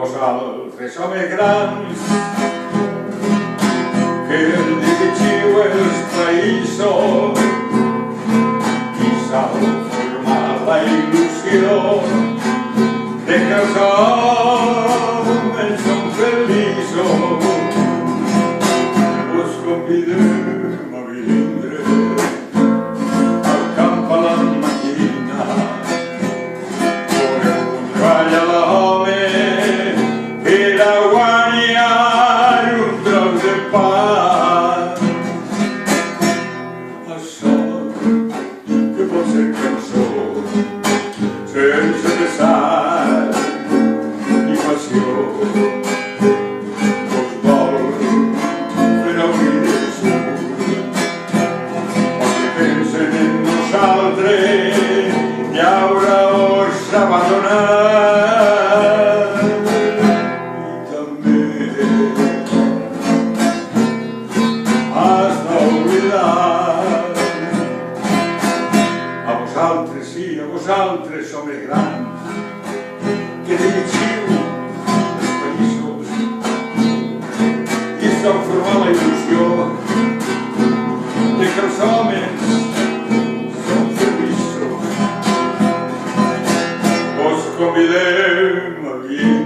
vosaltres, homes grans, que dirigiu els països i s'ha format la il·lusió de que els homes són feliços. Us convidem a vindre al camp a la matina. Voleu un treball a l'home per a guanyar un tros de pa. Això que pot ser cançó sense pesar ni passió. Llaura-os abandonat i també has d'oblidar a vosaltres, sí, a vosaltres, homes grans, que dirigiu els països i esteu formant la il·lusió de que els homes convidem a vindre